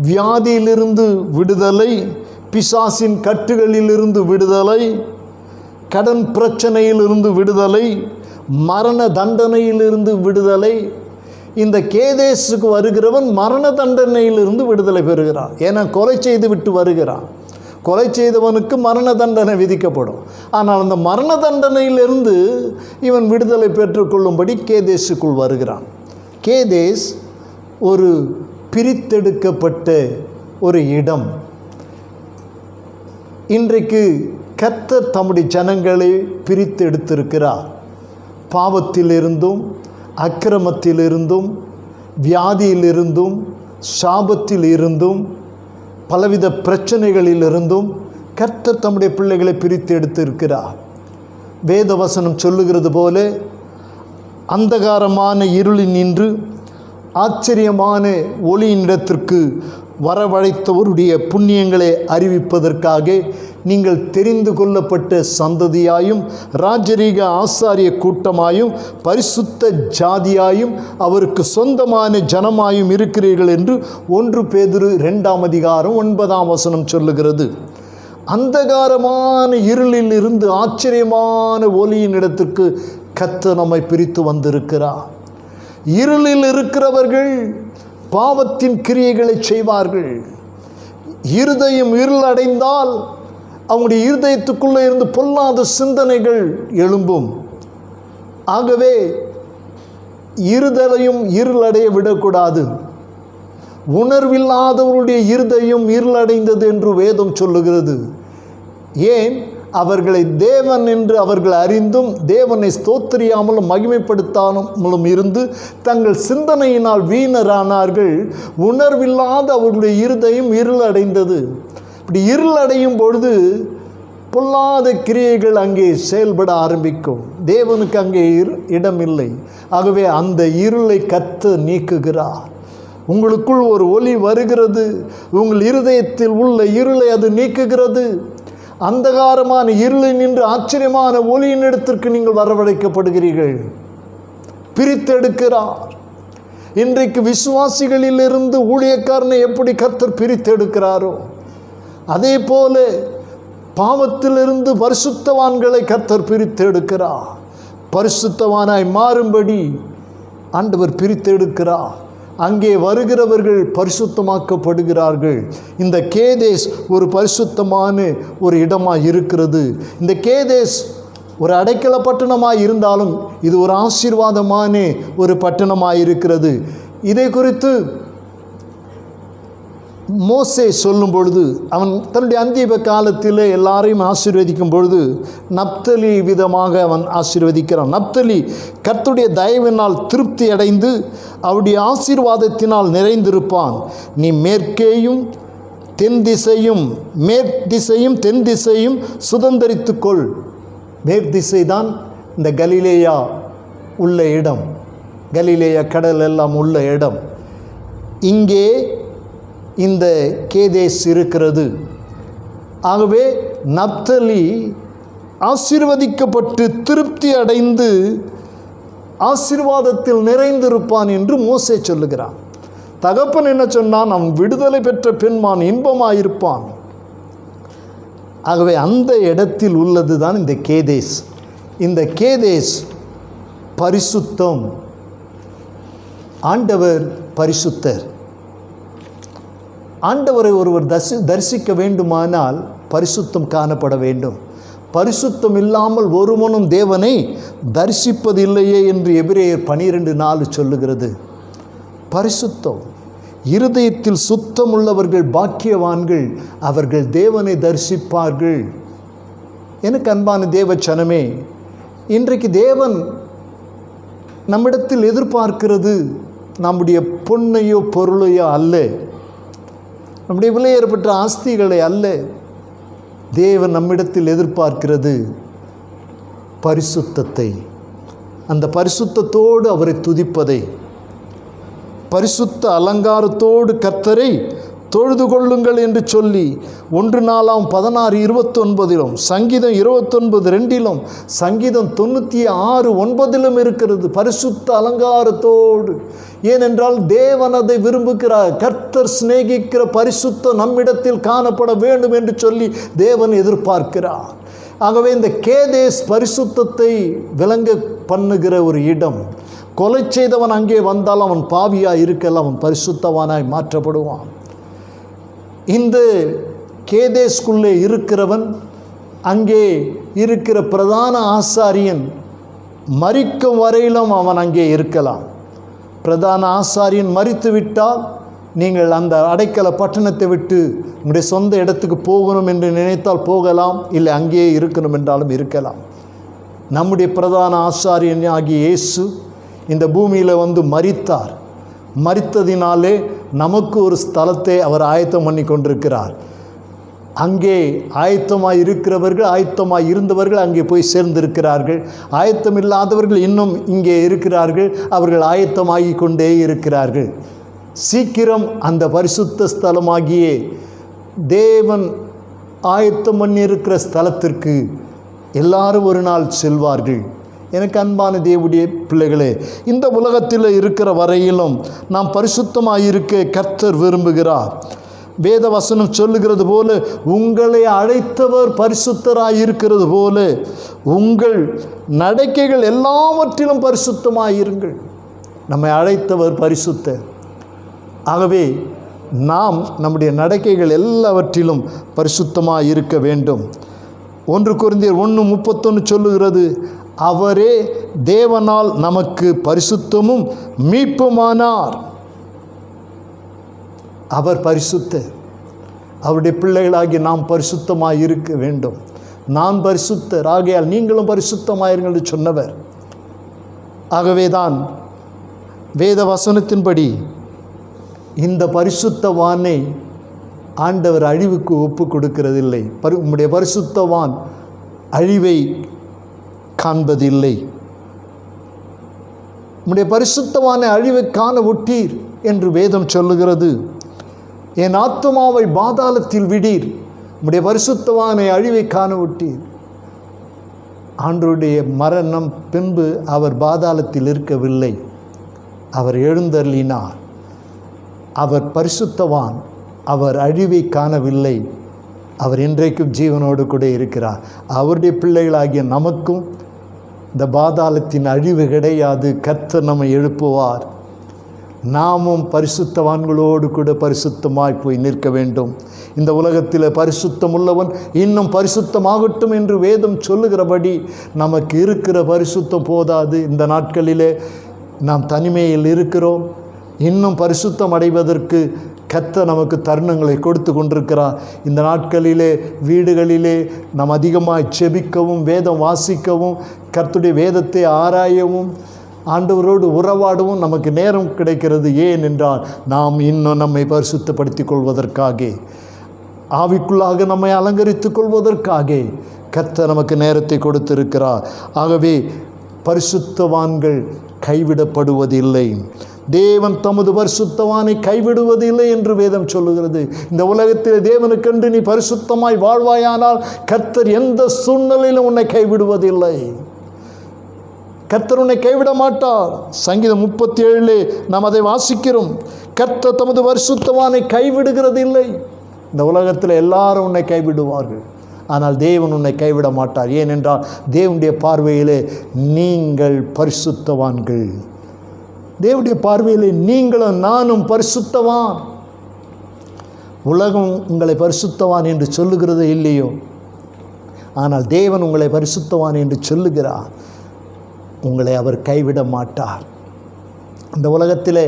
வியாதியிலிருந்து விடுதலை, பிசாசின் கட்டுகளிலிருந்து விடுதலை, கடன் பிரச்சனையிலிருந்து விடுதலை, மரண தண்டனையிலிருந்து விடுதலை. இந்த கேதேஸுக்கு வருகிறவன் மரண தண்டனையிலிருந்து விடுதலை பெறுகிறான். ஏன்னா கொலை செய்து விட்டு வருகிறான். கொலை செய்தவனுக்கு மரண தண்டனை விதிக்கப்படும். ஆனால் அந்த மரண தண்டனையிலிருந்து இவன் விடுதலை பெற்றுக்கொள்ளும்படி கேதேஸுக்குள் வருகிறான். கேதேஸ் ஒரு பிரித்தெடுக்கப்பட்ட ஒரு இடம். இன்றைக்கு கர்த்தர் தம்முடைய ஜனங்களை பிரித்தெடுத்திருக்கிறார். பாவத்திலிருந்தும், அக்கிரமத்திலிருந்தும், வியாதியிலிருந்தும், சாபத்தில் இருந்தும், பலவித பிரச்சனைகளிலிருந்தும் கர்த்தர் தம்முடைய பிள்ளைகளை பிரித்து எடுத்திருக்கிறார். வேதவசனம் சொல்லுகிறது போல அந்தகாரமான இருளில் நின்று ஆச்சரியமான ஒளியினிடத்திற்கு வரவழைத்தவருடைய புண்ணியங்களை அறிவிப்பதற்காக நீங்கள் தெரிந்து கொள்ளப்பட்ட சந்ததியாயும், ராஜரீக ஆசாரிய கூட்டமாயும், பரிசுத்த ஜாதியாயும், அவருக்கு சொந்தமான ஜனமாயும் இருக்கிறீர்கள் என்று 1 பேதுரு 2ஆம் அதிகாரம் 9ஆம் வசனம் சொல்லுகிறது. அந்தகாரமான இருளில் இருந்து ஆச்சரியமான ஒளியின் இடத்திற்கு கர்த்தர் நம்மை பிரித்து வந்திருக்கிறார். இருளில் இருக்கிறவர்கள் பாவத்தின் கிரியைகளை செய்வார்கள். இருதயம் இருள் அடைந்தால் அவங்களுடைய இருதயத்துக்குள்ளே இருந்து பொல்லாத சிந்தனைகள் எழும்பும். ஆகவே இருதலையும் இருளடைய விடக்கூடாது. உணர்வில்லாதவருடைய இருதயம் இருளடைந்தது என்று வேதம் சொல்லுகிறது. ஏன்? அவர்களை தேவன் என்று அவர்கள் அறிந்தும் தேவனை ஸ்தோத்திரியாமலும் மகிமைப்படுத்தாமலும் இருந்து தங்கள் சிந்தனையினால் வீணரானார்கள். உணர்வில்லாத அவர்களுடைய இருதயம் இருளடைந்தது. இப்படி இருளடையும் பொழுது பொல்லாத கிரியைகள் அங்கே செயல்பட ஆரம்பிக்கும். தேவனுக்கு அங்கே இடமில்லை. ஆகவே அந்த இருளை கர்த்தர் நீக்குகிறார். உங்களுக்குள் ஒரு ஒளி வருகிறது. உங்கள் இருதயத்தில் உள்ள இருளை அது நீக்குகிறது. அந்தகாரமான இருளை நின்று ஆச்சரியமான ஒளியின் இடத்திற்கு நீங்கள் வரவழைக்கப்படுகிறீர்கள். பிரித்தெடுக்கிறார். இன்றைக்கு விசுவாசிகளிலிருந்து ஊழியக்காரனை எப்படி கர்த்தர் பிரித்தெடுக்கிறாரோ அதே போல பாவத்திலிருந்து பரிசுத்தவான்களை கர்த்தர் பிரித்தெடுக்கிறார். பரிசுத்தவானாய் மாறும்படி ஆண்டவர் பிரித்தெடுக்கிறார். அங்கே வருகிறவர்கள் பரிசுத்தமாக்கப்படுகிறார்கள். இந்த கேதேஸ் ஒரு பரிசுத்தமான ஒரு இடமாக இருக்கிறது. இந்த கேதேஸ் ஒரு அடைக்கல பட்டணமாக இருந்தாலும் இது ஒரு ஆசீர்வாதமான ஒரு பட்டணமாக இருக்கிறது. இதை குறித்து மோசே சொல்லும் பொழுது அவன் தன்னுடைய அந்திய காலத்தில் எல்லாரையும் ஆசீர்வதிக்கும் பொழுது நப்தலி விதமாக அவன் ஆசீர்வதிக்கிறான். நப்தலி கர்த்தருடைய தயவினால் திருப்தி அடைந்து அவருடைய ஆசீர்வாதத்தினால் நிறைந்திருப்பான். நீ மேற்கேயும் தென் திசையும் தென் திசையும் சுதந்தரித்துக்கொள். மேற்திசை தான் இந்த கலிலேயா உள்ள இடம். கலிலேயா கடல் எல்லாம் உள்ள இடம். இங்கே இந்த கேதேஸ் இருக்கிறது. ஆகவே நப்தலி ஆசீர்வதிக்கப்பட்டு திருப்தி அடைந்து ஆசீர்வாதத்தில் நிறைந்திருப்பான் என்று மோசே சொல்லுகிறான். தகப்பன் என்ன சொன்னான்? அவன் விடுதலை பெற்ற பெண்மான் இன்பமாயிருப்பான். ஆகவே அந்த இடத்தில் உள்ளது தான் இந்த கேதேஸ். இந்த கேதேஸ் பரிசுத்தம். ஆண்டவர் பரிசுத்தர். ஆண்டவரை ஒருவர் தரிசிக்க வேண்டுமானால் பரிசுத்தம் காணப்பட வேண்டும். பரிசுத்தம் இல்லாமல் ஒருவனும் தேவனை தரிசிப்பதில்லையே என்று எபிரேயர் 12:4 சொல்லுகிறது. பரிசுத்தம். இருதயத்தில் சுத்தம் உள்ளவர்கள் பாக்கியவான்கள், அவர்கள் தேவனை தரிசிப்பார்கள். எனக்கு அன்பான தேவச்சனமே, இன்றைக்கு தேவன் நம்மிடத்தில் எதிர்பார்க்கிறது நம்முடைய பொன்னையோ பொருளையோ அல்ல, நம்முடைய விலையேறப்பட்ட ஆஸ்திகளை அல்ல. தேவன் நம்மிடத்தில் எதிர்பார்க்கிறது பரிசுத்தத்தை. அந்த பரிசுத்தத்தோடு அவரை துதிப்பதை, பரிசுத்த அலங்காரத்தோடு கர்த்தரை தொழுது கொள்ளுங்கள் என்று சொல்லி 1 நாளாம் 16:29 சங்கீதம் 29:2 சங்கீதம் 96:9 இருக்கிறது. பரிசுத்த அலங்காரத்தோடு. ஏனென்றால் தேவன் அதை விரும்புகிறார். கர்த்தர் சிநேகிக்கிற பரிசுத்தம் நம்மிடத்தில் காணப்பட வேண்டும் என்று சொல்லி தேவன் எதிர்பார்க்கிறார். ஆகவே இந்த கேதேஸ் பரிசுத்தத்தை விளங்க பண்ணுகிற ஒரு இடம். கொலை செய்தவன் அங்கே வந்தால் அவன் பாவியாய் இருக்கல, அவன் பரிசுத்தவானாய் மாற்றப்படுவான். இந்த கேதேஸ்குள்ளே இருக்கிறவன், அங்கே இருக்கிற பிரதான ஆசாரியன் மரிக்கும் வரையிலும் அவன் அங்கே இருக்கலாம். பிரதான ஆசாரியன் மரித்து விட்டால் நீங்கள் அந்த அடைக்கல பட்டணத்தை விட்டு உங்களுடைய சொந்த இடத்துக்கு போகணும் என்று நினைத்தால் போகலாம், இல்லை அங்கேயே இருக்கணும் என்றாலும் இருக்கலாம். நம்முடைய பிரதான ஆசாரியன் ஆகிய இயேசு இந்த பூமியில் வந்து மரித்தார். மரித்ததினாலே நமக்கு ஒரு ஸ்தலத்தை அவர் ஆயத்தம் பண்ணி கொண்டிருக்கிறார். அங்கே ஆயத்தமாய் இருக்கிறவர்கள், ஆயத்தமாய் இருந்தவர்கள் அங்கே போய் சேர்ந்திருக்கிறார்கள். ஆயத்தம் இல்லாதவர்கள் இன்னும் இங்கே இருக்கிறார்கள். அவர்கள் ஆயத்தமாகி கொண்டே இருக்கிறார்கள். சீக்கிரம் அந்த பரிசுத்த ஸ்தலமாகிய தேவன் ஆயத்தம் பண்ணியிருக்கிற ஸ்தலத்திற்கு எல்லாரும் ஒரு நாள் செல்வார்கள். எனக்கு அன்பான தேவனுடைய பிள்ளைகளே, இந்த உலகத்தில் இருக்கிற வரையிலும் நாம் பரிசுத்தமாக இருக்க கர்த்தர் விரும்புகிறார். வேத வசனம் சொல்லுகிறது போல, உங்களை அழைத்தவர் பரிசுத்தராக இருக்கிறது போல உங்கள் நடக்கைகள் எல்லாவற்றிலும் பரிசுத்தமாக இருங்கள். நம்மை அழைத்தவர் பரிசுத்தர். ஆகவே நாம் நம்முடைய நடக்கைகள் எல்லாவற்றிலும் பரிசுத்தமாக இருக்க வேண்டும். 1 கொரிந்தியர் 1:31 சொல்லுகிறது, அவரே தேவனால் நமக்கு பரிசுத்தமும் மீட்புமானார். அவர் பரிசுத்தர். அவருடைய பிள்ளைகளாகி நாம் பரிசுத்தமாய் இருக்க வேண்டும். நான் பரிசுத்தர், ஆகையால் நீங்களும் பரிசுத்தமாயிருங்கள் என்று சொன்னவர். ஆகவேதான் வேத வசனத்தின்படி இந்த பரிசுத்தவானை ஆண்டவர் அழிவுக்கு ஒப்பு கொடுக்கிறதில்லை. உம்முடைய பரிசுத்தவான் அழிவை காண்பதில்லை. உம்முடைய பரிசுத்தவானை அழிவை காண விட்டீர் என்று வேதம் சொல்லுகிறது. என் ஆத்துமாவை பாதாளத்தில் விடீர், உம்முடைய பரிசுத்தவானை அழிவை காண விட்டீர். ஆண்டவருடைய மரணம் பின்பு அவர் பாதாளத்தில் இருக்கவில்லை, அவர் எழுந்தருளினார். அவர் பரிசுத்தவான், அவர் அழிவை காணவில்லை, அவர் இன்றைக்கும் ஜீவனோடு கூட இருக்கிறார். அவருடைய பிள்ளைகளாகிய நமக்கும் இந்த பாதாளத்தின் அழிவு கிடையாது. கர்த்தர் நம்மை எழுப்புவார். நாமும் பரிசுத்தவான்களோடு கூட பரிசுத்தமாய் போய் நிற்க வேண்டும். இந்த உலகத்தில் பரிசுத்தம் உள்ளவன் இன்னும் பரிசுத்தமாகட்டும் என்று வேதம் சொல்லுகிறபடி நமக்கு இருக்கிற பரிசுத்தம் போதாது. இந்த நாட்களிலே நாம் தனிமையில் இருக்கிறோம். இன்னும் பரிசுத்தம் அடைவதற்கு கர்த்தர் நமக்கு தருணங்களை கொடுத்து கொண்டிருக்கிறார். இந்த நாட்களிலே வீடுகளிலே நாம் அதிகமாக செபிக்கவும், வேதம் வாசிக்கவும், கர்த்தருடைய வேதத்தை ஆராயவும், ஆண்டவரோடு உறவாடவும் நமக்கு நேரம் கிடைக்கிறது. ஏன் என்றால் நாம் இன்னும் நம்மை பரிசுத்தப்படுத்திக் கொள்வதற்காக, ஆவிக்குள்ளாக நம்மை அலங்கரித்துக் கொள்வதற்காக கர்த்தர் நமக்கு நேரத்தை கொடுத்திருக்கிறார். ஆகவே பரிசுத்தவான்கள் கைவிடப்படுவதில்லை. தேவன் தமது பரிசுத்தவானை கைவிடுவதில்லை என்று வேதம் சொல்லுகிறது. இந்த உலகத்தில் தேவனுக்கென்று நீ பரிசுத்தமாய் வாழ்வாயானால் கர்த்தர் எந்த சூழ்நிலையிலும் உன்னை கைவிடுவதில்லை. கர்த்தர் உன்னை கைவிட மாட்டார். சங்கீதம் 37 நாம் அதை வாசிக்கிறோம். கர்த்தர் தமது பரிசுத்தவானை கைவிடுகிறது இல்லை. இந்த உலகத்தில் எல்லாரும் உன்னை கைவிடுவார்கள், ஆனால் தேவன் உன்னை கைவிட மாட்டார். ஏனென்றால் தேவனுடைய பார்வையிலே நீங்கள் பரிசுத்தவான்கள். தேவனுடைய பார்வையிலே நீங்களும் நானும் பரிசுத்தவான். உலகம் உங்களை பரிசுத்தவான் என்று சொல்லுகிறது இல்லையோ, ஆனால் தேவன் உங்களை பரிசுத்தவான் என்று சொல்லுகிறார். உங்களை அவர் கைவிட மாட்டார். இந்த உலகத்திலே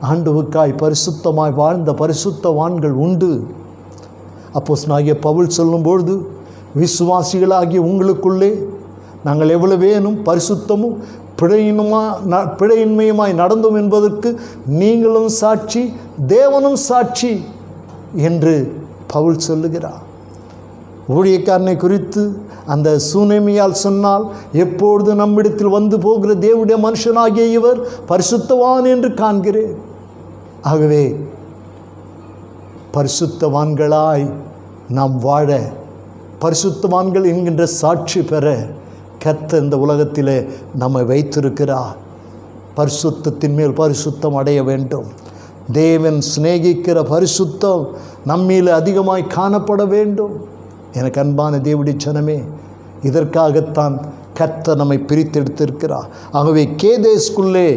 ஆண்டவருக்காய் பரிசுத்தமாய் வாழ்ந்த பரிசுத்தவான்கள் உண்டு. அப்போஸ்தலனாகிய பவுல் சொல்லும்பொழுது, விசுவாசிகளாகிய உங்களுக்குள்ளே நாங்கள் எவ்வளவேனும் பரிசுத்தமும் பிழையின்மையுமாய் நடந்தோம் என்பதற்கு நீங்களும் சாட்சி, தேவனும் சாட்சி என்று பவுல் சொல்லுகிறார். ஊழியக்காரனை குறித்து அந்த சூனேமியால் சொன்னால், எப்பொழுது நம்மிடத்தில் வந்து போகிற தேவனுடைய மனுஷனாகிய இவர் பரிசுத்தவான் என்று காண்கிறேன். ஆகவே பரிசுத்தவான்களாய் நாம் வாழ, பரிசுத்தவான்கள் என்கின்ற சாட்சி பெற கர்த்தர் இந்த உலகத்திலே நம்மை வைத்திருக்கிறார். பரிசுத்தத்தின் மேல் பரிசுத்தம் அடைய வேண்டும். தேவன் சிநேகிக்கிற பரிசுத்தம் நம்மில் அதிகமாய் காணப்பட வேண்டும். எனக்கு அன்பான தேவனுடைய ஜனமே, இதற்காகத்தான் கர்த்தர் நம்மை பிரித்தெடுத்திருக்கிறார். ஆகவே கேதேஸ்குள்ளே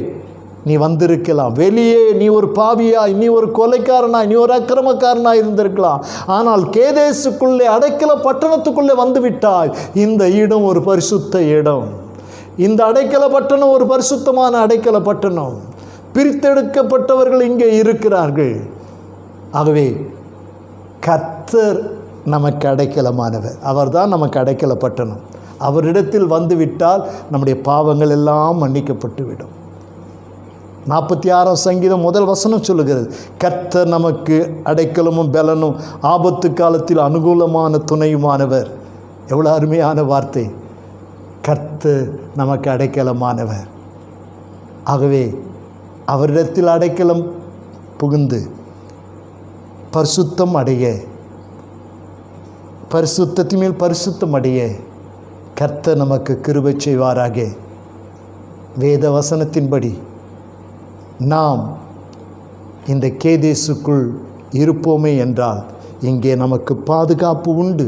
நீ வந்திருக்கலாம், வெளியே நீ ஒரு பாவியாய், நீ ஒரு கொலைக்காரனாய், நீ ஒரு அக்கிரமக்காரனாய் இருந்திருக்கலாம். ஆனால் கேதேசுக்குள்ளே, அடைக்கல பட்டணத்துக்குள்ளே வந்துவிட்டாய். இந்த இடம் ஒரு பரிசுத்த இடம். இந்த அடைக்கல பட்டணம் ஒரு பரிசுத்தமான அடைக்கல பட்டணம். பிரித்தெடுக்கப்பட்டவர்கள் இங்கே இருக்கிறார்கள். ஆகவே கர்த்தர் நமக்கு அடைக்கலமானவர். அவர்தான் நமக்கு அடைக்கல பட்டணம். அவரிடத்தில் வந்துவிட்டால் நம்முடைய பாவங்கள் எல்லாம் மன்னிக்கப்பட்டுவிடும். 46 சங்கீதம் 1 வசனம் சொல்லுகிறது, கர்த்தர் நமக்கு அடைக்கலமும் பலனும் ஆபத்து காலத்தில் அனுகூலமான துணையுமானவர். எவ்வளோ அருமையான வார்த்தை! கர்த்தர் நமக்கு அடைக்கலமானவர். ஆகவே அவரிடத்தில் அடைக்கலம் புகுந்து பரிசுத்தம் அடைய, பரிசுத்தத்தின் மேல் பரிசுத்தம் அடைய கர்த்தர் நமக்கு கிருபை செய்வாராக. வேத வசனத்தின்படி நாம் இந்த கேதேசுக்குள் இருப்போமே என்றால் இங்கே நமக்கு பாதுகாப்பு உண்டு.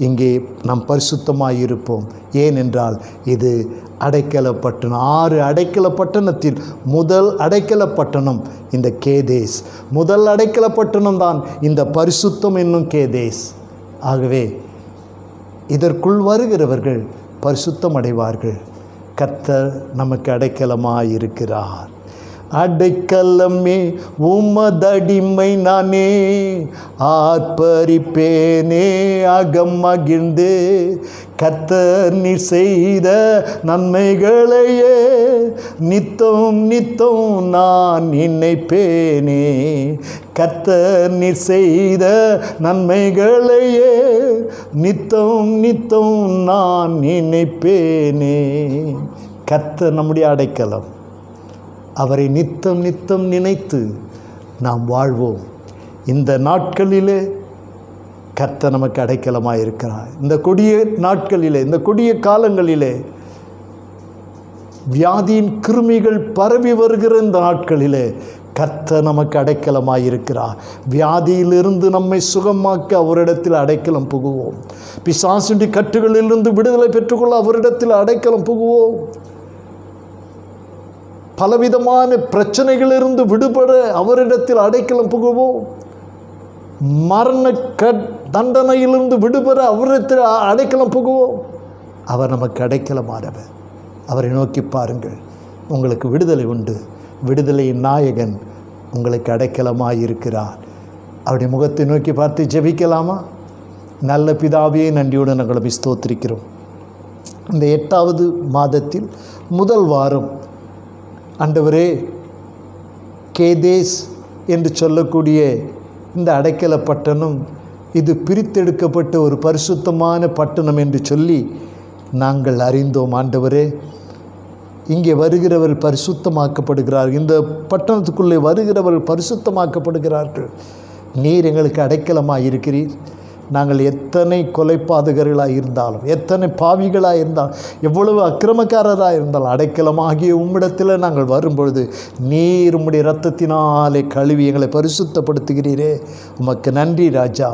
இங்கே நாம் பரிசுத்தமாக இருப்போம். ஏனென்றால் இது அடைக்கல பட்டணம். 6 அடைக்கல பட்டணத்தில் முதல் அடைக்கல பட்டணம் இந்த கேதேஸ். முதல் அடைக்கல பட்டணம் தான் இந்த பரிசுத்தம் என்னும் கேதேஸ். ஆகவே இதற்குள் வருகிறவர்கள் பரிசுத்தம் அடைவார்கள். கர்த்தர் நமக்கு அடைக்கலமாய் இருக்கிறார். அடைக்கலமே உமதடிமை நானே, ஆர்ப்பரிப்பேனே அகம் மகிழ்ந்து, கர்த்தர் நீ செய்த நன்மைகளையே நித்தம் நித்தம் நான் நினைப்பேனே. கர்த்தர் நீ செய்த நன்மைகளையே நித்தம் நித்தம் நான் நினைப்பேனே. கர்த்தர் நம்முடைய அடைக்கலம். அவரை நித்தம் நித்தம் நினைத்து நாம் வாழ்வோம். இந்த நாட்களிலே கர்த்தர் நமக்கு அடைக்கலமாக இருக்கிறார். இந்த கொடிய நாட்களிலே, இந்த கொடிய காலங்களிலே, வியாதியின் கிருமிகள் பரவி வருகிற இந்த நாட்களிலே கர்த்தர் நமக்கு அடைக்கலமாக இருக்கிறார். வியாதியிலிருந்து நம்மை சுகமாக்க அவரிடத்தில் அடைக்கலம் புகுவோம். பிசாசுடைய கட்டுகளிலிருந்து விடுதலை பெற்றுக்கொள்ள அவரிடத்தில் அடைக்கலம் புகுவோம். பலவிதமான பிரச்சனைகளிலிருந்து விடுபட அவரிடத்தில் அடைக்கலம் புகுவோம். மரண தண்டனையிலிருந்து விடுபட அவரிடத்தில் அடைக்கலம் புகுவோம். அவர் நமக்கு அடைக்கலமானவர். அவரை நோக்கி பாருங்கள், உங்களுக்கு விடுதலை உண்டு. விடுதலையின் நாயகன் உங்களுக்கு அடைக்கலமாக இருக்கிறார். அவருடைய முகத்தை நோக்கி பார்த்து ஜெபிக்கலாமா? நல்ல பிதாவே, நன்றியுடன் நாங்கள் ஸ்தோத்திரிக்கிறோம். இந்த 8வது மாதத்தில் முதல் வாரம் ஆண்டவரே, கேதேஸ் என்று சொல்லக்கூடிய இந்த அடைக்கல பட்டணம் இது பிரித்தெடுக்கப்பட்ட ஒரு பரிசுத்தமான பட்டணம் என்று சொல்லி நாங்கள் அறிந்தோம். ஆண்டவரே, இங்கே வருகிறவர்கள் பரிசுத்தமாக்கப்படுகிறார்கள். இந்த பட்டணத்துக்குள்ளே வருகிறவர்கள் பரிசுத்தமாக்கப்படுகிறார்கள். நீர் எங்களுக்கு அடைக்கலமாக இருக்கிறீர். நாங்கள் எத்தனை கொலைப்பாதகர்களாக இருந்தாலும், எத்தனை பாவிகளாக இருந்தாலும், எவ்வளவு அக்கிரமக்காரராக இருந்தாலும், அடைக்கலமாகிய உம்மிடத்தில் நாங்கள் வரும்பொழுது நீர் உம்முடைய இரத்தத்தினாலே கழுவி எங்களை பரிசுத்தப்படுத்துகிறீரே. உமக்கு நன்றி ராஜா,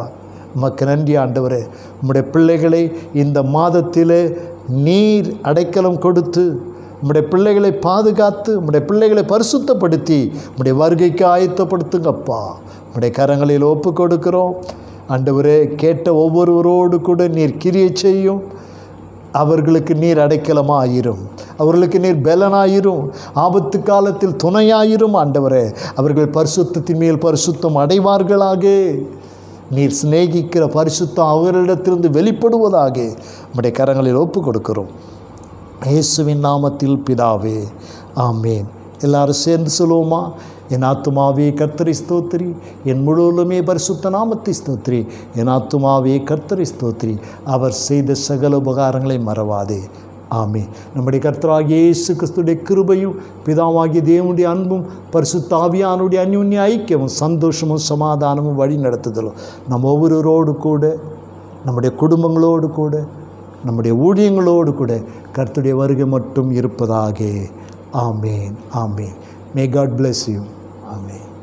உமக்கு நன்றி ஆண்டவரே. உம்முடைய பிள்ளைகளை இந்த மாதத்தில் நீர் அடைக்கலம் கொடுத்து உம்முடைய பிள்ளைகளை பாதுகாத்து உம்முடைய பிள்ளைகளை பரிசுத்தப்படுத்தி உம்முடைய வருகைக்கு ஆயத்தப்படுத்துங்கப்பா. உம்முடைய கரங்களில் ஒப்பு கொடுக்கிறோம் ஆண்டவரே. கேட்ட ஒவ்வொருவரோடு கூட நீர் கிரியை செய்யும். அவர்களுக்கு நீர் அடைக்கலமாயிரும். அவர்களுக்கு நீர் பலனாயிரும். ஆபத்து காலத்தில் துணையாயிரும் ஆண்டவரே. அவர்கள் பரிசுத்தத்தின் மேல் பரிசுத்தம் அடைவார்களாக. நீர் சிநேகிக்கிற பரிசுத்தம் அவர்களிடத்திலிருந்து வெளிப்படுவதாக உம்முடைய கரங்களில் ஒப்பு கொடுக்கிறோம். இயேசுவின் நாமத்தில் பிதாவே, ஆமேன். எல்லாரும் சேர்ந்து சொல்லுவோமா? என் ஆத்துமாவே கர்த்தரை ஸ்தோத்திரி, என் முழுவதுமே பரிசுத்த நாமத்தை ஸ்தோத்திரி. என் ஆத்துமாவே கர்த்தரை ஸ்தோத்திரி, அவர் செய்த சகல உபகாரங்களை மறவாதே. ஆமென். நம்முடைய கர்த்தராகிய இயேசு கிறிஸ்துடைய கிருபையும் பிதாவாகிய தேவனுடைய அன்பும் பரிசுத்த ஆவியானுடைய அந்யோன்ய ஐக்கியமும் சந்தோஷமும் சமாதானமும் வழி நடத்துதலும் நம் ஒவ்வொருவரோடு கூட, நம்முடைய குடும்பங்களோடு கூட, நம்முடைய ஊழியங்களோடு கூட கர்த்தருடைய வருகை மட்டும் இருப்பதாக. ஆமேன். ஆமேன். May God bless you. Amen.